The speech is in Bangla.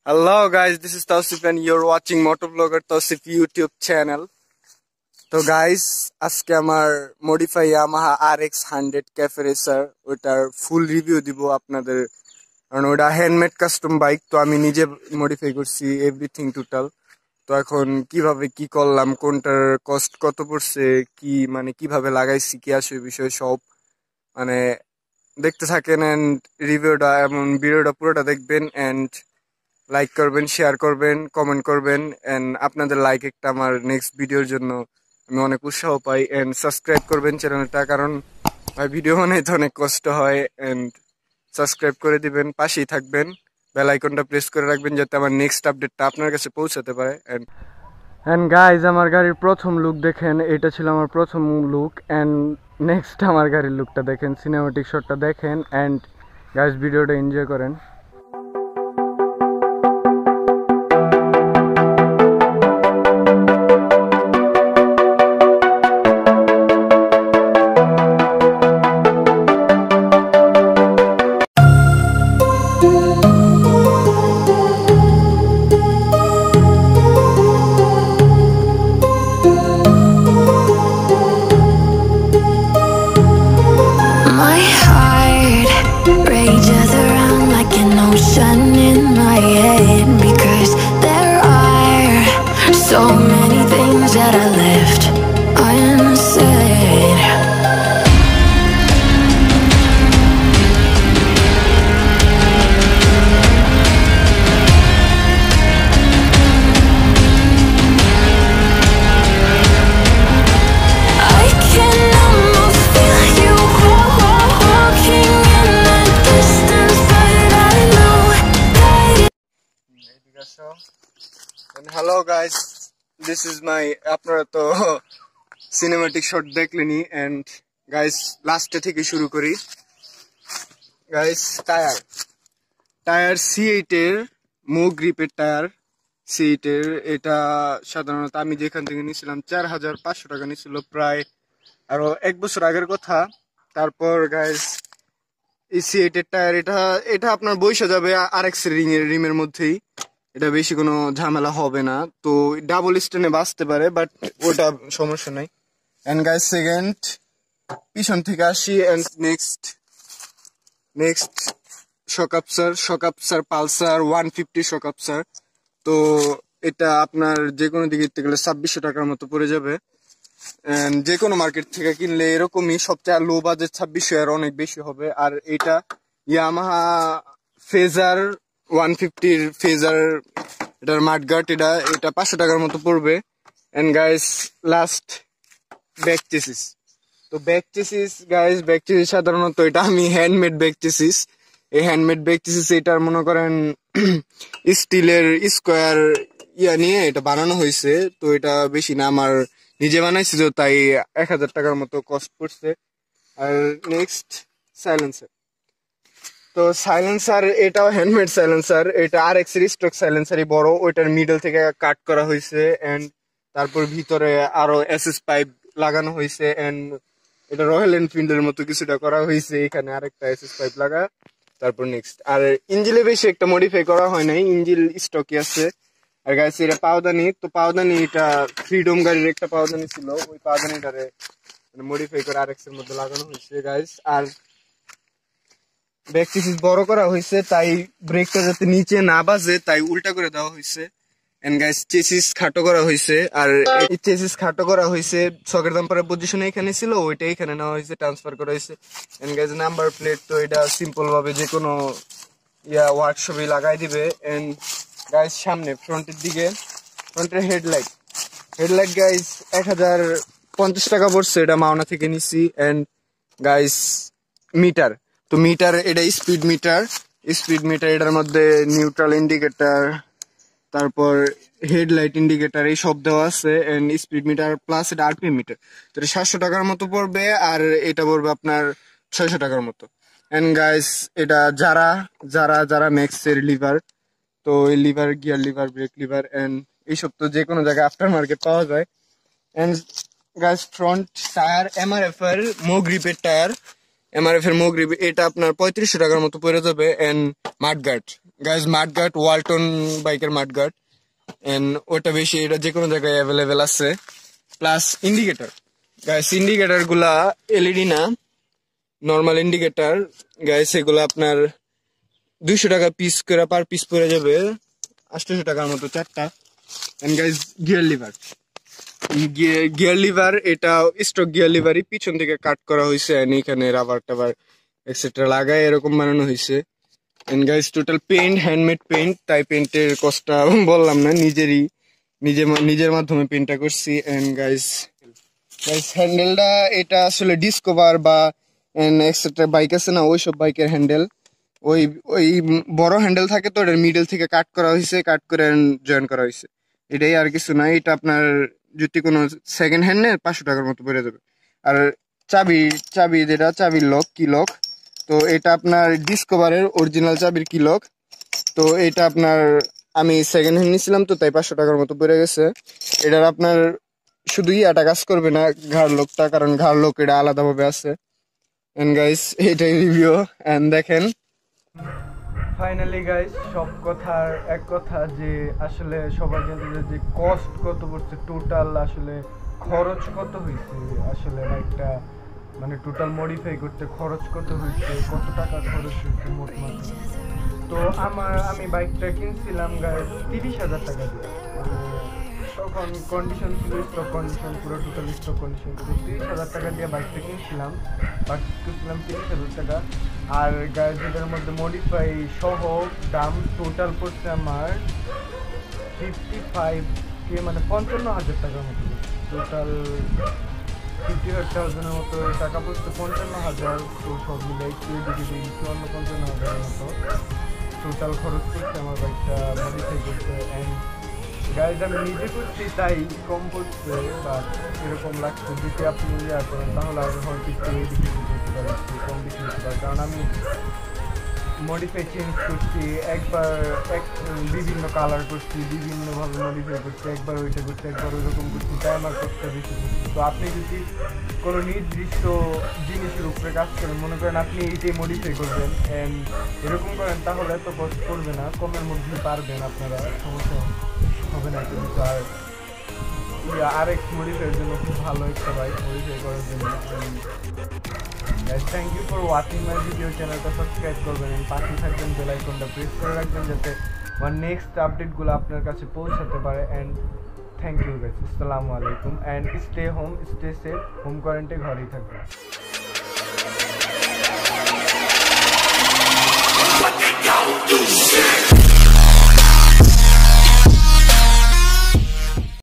Hello guys, this is Tausif and you're watching motovlogger Tausif YouTube channel. তো guys, আজকে আমার modify Yamaha rx100 cafaracer ওটার full review দিব আপনাদের, কারণ ওটা হ্যান্ডমেড কাস্টম বাইক। তো আমি নিজে মডিফাই করছি এভরিথিং টোটাল। তো এখন কিভাবে কি করলাম, কোনটার কস্ট কত পড়ছে, কি মানে কিভাবে লাগাইছি, কি আসে বিষয় সব মানে দেখতে থাকেন এন্ড রিভিউটা এবং ভিডিওটা পুরোটা দেখবেন এন্ড লাইক করবেন, শেয়ার করবেন, কমেন্ট করবেন এন্ড আপনাদের লাইক একটা আমার নেক্সট ভিডিওর জন্য আমি অনেক উৎসাহ পাই। এন্ড সাবস্ক্রাইব করবেন চ্যানেলটা, কারণ ভাই ভিডিও বানাইতে অনেক কষ্ট হয়। এন্ড সাবস্ক্রাইব করে দিবেন, পাশেই থাকবেন, বেল আইকনটা প্রেস করে রাখবেন যাতে আমার নেক্সট আপডেটটা আপনার কাছে পৌঁছাতে পারে। এন্ড গাইজ, আমার গাড়ির প্রথম লুক দেখেন, এটা ছিল আমার প্রথম লুক। এন্ড নেক্সট আমার গাড়ির লুকটা দেখেন, সিনেমাটিক শটটা দেখেন এন্ড গাইজ ভিডিওটা এনজয় করেন। So many things that I left unsaid. I can almost feel you walking in the distance, but I know that Hello guys, this is my আপনারা তো সিনেমাটিক শট দেখলেনি। এন্ড গাইস লাস্টে থেকে শুরু করি। গাইস টায়ার C8 এর মো গ্রিপের টায়ার C8 এর। এটা সাধারণত আমি যেখান থেকে নিয়েছিলাম 4500 টাকা নিয়েছিল, প্রায় আরো 1 বছর আগের কথা। তারপর গাইস এই C8 এর টায়ার, এটা আপনার বৈশা যাবে RX এর রিমের মধ্যেই, এটা বেশি কোনো ঝামেলা হবে না। তো ডাবল স্ট্যান্ডে বাঁচতে পারে, বাট ওটা সমস্যা নাই। এন্ড গাইস সেকেন্ড পিছন থেকে আসি। And next shock absorber Pulsar 150 shock absorber. তো এটা আপনার যে কোনো দিকে গেলে 2600 টাকার মতো পড়ে যাবে। এন্ড যে কোনো মার্কেট থেকে কিনলে এরকমই, সবচেয়ে লো বাজেট 2600 আর অনেক বেশি হবে। আর এটা ইয়ামাহা ফেজার 150 ফেজার, এটার মাডগার্ড, এটা 500 টাকার মতো পড়বে। And guys last back chassis. তো ব্যাক চেসিস সাধারণত এটা আমি হ্যান্ডমেড ব্যাক চেসিস। এই হ্যান্ডমেড ব্যাক চেসিস এটার মনে করেন স্টিলের স্কোয়ার নিয়ে এটা বানানো হয়েছে। তো এটা বেশি না, আমার নিজে বানাইছি তো, তাই 1000 টাকার মতো কস্ট পড়ছে। আর নেক্সট সাইলেন্সার। তো সাইলেন্সার এটাও হ্যান্ডমেড সাইলেন্সার, এটা RX এর স্টক সাইলেন্সারই বড়, ওইটার মিডল থেকে কাট করা হয়েছে। এন্ড তারপর ভিতরে আরো SS পাইপ লাগানো হয়েছে। এন্ড এটা রয়্যাল এনফিল্ডের মতো কিছুটা করা হয়েছে, এখানে আরেকটা SS পাইপ লাগা। তারপর নেক্সট আর ইঞ্জিলে বেশি একটা মডিফাই করা হয় নাই, ইঞ্জিল স্টকই আছে। আর গাইস এটা পাওদানি। তো পাওদানি এটা ফ্রিডম গাড়ির একটা পাওদানি ছিল, ওই পাওদানিটারে মডিফাই করে RX এর মধ্যে লাগানো হয়েছে গাইস। আর ব্যাক চেসিস বড় করা হয়েছে, তাই ব্রেকটা যাতে নিচে না বাজে তাই উল্টা করে দেওয়া হয়েছে। এন্ড গাইস চেসিস খাটো করা হয়েছে। আর এই চেসিস খাটো করা হয়েছে, ছকের দাম্পারের পজিশনে এখানে ছিল, ওইটা এখানে নেওয়া হয়েছে, ট্রান্সফার করা হয়েছে। এন্ড গাইস নাম্বার প্লেট তো এটা সিম্পল ভাবে যে কোনো ওয়ার্কশপে লাগাই দিবে। এন্ড গাইস সামনে ফ্রন্টের হেডলাইট গাইস 1050 টাকা পড়ছে, এটা মাওনা থেকে নিছি। এন্ড গাইস তো মিটার এটা স্পিড মিটার, এটার মধ্যে নিউট্রাল ইন্ডিকেটর, তারপর হেডলাইট ইন্ডিকেটর এই সব দেওয়া আছে। এন্ড স্পিড মিটার প্লাস এটা RPM মিটার। তো এটা 700 টাকার মতো পড়বে, আর এটা পড়বে আপনার 600 টাকার মতো। এন্ড গাইস এটা যারা ম্যাক্সের লিভার, তো এই lever, gear lever, brake lever and এইসব তো যে কোনো জায়গায় আফটার মার্কেট পাওয়া যায়। And guys front tyre MRF এর মো গ্রিপের টায়ার, MRF এর মো গ্রিপ, এটা আপনার 3500 টাকার মতো পড়ে যাবে। And mudguard guys mudguard Walton বাইকের মাডগার্ড এন্ড ওটা বেশি এটা যে কোনো জায়গায় অ্যাভেলেবেল আছে প্লাস ইন্ডিকেটর গাইজ ইন্ডিকেটর গুলা এলইডি না নর্মাল ইন্ডিকেটর গাইজ এগুলো আপনার 200 টাকা পিস করে পার পিস পড়ে যাবে 800 টাকার মতো চারটা এন্ড গাইজ গিয়ার লিভার এটা স্টক গিয়ার লিভারই পিছন থেকে কাট করা হয়েছে এন্ড এখানে রাবার টাবার এক্সেট্রা লাগায় এরকম বানানো হয়েছে and guys total paint handmade paint তাই পেইন্টের কষ্টটা বললাম না নিজের মাধ্যমে পেইন্টটা করছি এন্ড গাইজ হ্যান্ডেলটা এটা আসলে ডিসকভার বা এক্সেট্রা বাইক আছে না ওইসব বাইকের হ্যান্ডেল ওই বড় হ্যান্ডেল থাকে তো ওটার মিডল থেকে কাট করা হয়েছে কাট করে জয়েন করা হয়েছে এটাই আর কিছু না এটা আপনার যদি কোনো সেকেন্ড হ্যান্ড নেয় 500 টাকার মতো পড়ে যাবে আর চাবি যেটা চাবির লক কি লক তো এটা আপনার ডিসকভারের অরিজিনাল চাবির কি লক তো এটা আপনার আমি সেকেন্ড হ্যান্ড নিয়েছিলাম তো তাই 500 টাকার মতো পড়ে গেছে এটার আপনার শুধু ইয়াটা কাজ করবে না ঘাড় লোকটা কারণ ঘাড় লোক এটা আলাদাভাবে আছে এন্ড গাইস এটাই রিভিউ এন্ড দেখেন ফাইনালি গাইস সব কথার এক কথা যে আসলে সবার জানতে যে কস্ট কত পড়ছে টোটাল আসলে খরচ কত হয়েছে আসলে বাইকটা মানে টোটাল মডিফাই করতে খরচ কত হয়েছে কত টাকা খরচ হয়েছে মোট মাত্রা তো আমি বাইকটা কিনছিলাম গাইস 30,000 টাকা দিয়ে তখন কন্ডিশন ছিল স্টক কন্ডিশন পুরো টোটাল স্টক কন্ডিশন ছিল 30,000 টাকা দিয়ে বাইকটা কিনছিলাম পারচেস করছিলাম 30,000 টাকা আর গাইজ এটার মধ্যে মডিফাই সহ দাম টোটাল পড়ছে আমার 55K মানে 55,000 টাকার মতো টোটাল 50,000 মতো টাকা পড়ছে 55,000 তো সব মিলাই 55,000 মতো টোটাল খরচ করছে আমার বাইকটা মডিফাই করতে অ্যান্ড গাইজ আমি নিজে করছি তাই কম পড়ছে বা এরকম লাগছে যদি আপনি ইয়া করেন তাহলে আমি হয়তো একটু এদিকে করতে পারি একটু কম বেশি করতে পারি কারণ আমি মডিফাই চেঞ্জ করছি একবার বিভিন্ন কালার করছি বিভিন্নভাবে মডিফাই করছি একবার ওইটা করছি একবার ওইরকম করছি তাই আমার কষ্টটা বেশি করছি তো আপনি যদি কোনো নির্দিষ্ট জিনিসের উপরে কাজ করেন মনে করেন আপনি এইটাই মডিফাই করবেন অ্যান্ড এরকম করেন তাহলে এত কষ্ট করবে না কমের মধ্যে পারবেন আপনারা সমস্যা হবে না কিন্তু আর RX মডিফাইয়ের জন্য খুব ভালো একটা বাইক মডিফাই করার জন্য thank you for watching my video চ্যানেলটা সাবস্ক্রাইব করবেন পাশে থাকবেন বেল আইকনটা প্রেস করে রাখবেন যাতে আমার নেক্সট আপডেটগুলো আপনার কাছে পৌঁছাতে পারে অ্যান্ড থ্যাংক ইউ গাইস আসসালামু আলাইকুম and stay home stay safe home quarantine ঘরেই থাকবেন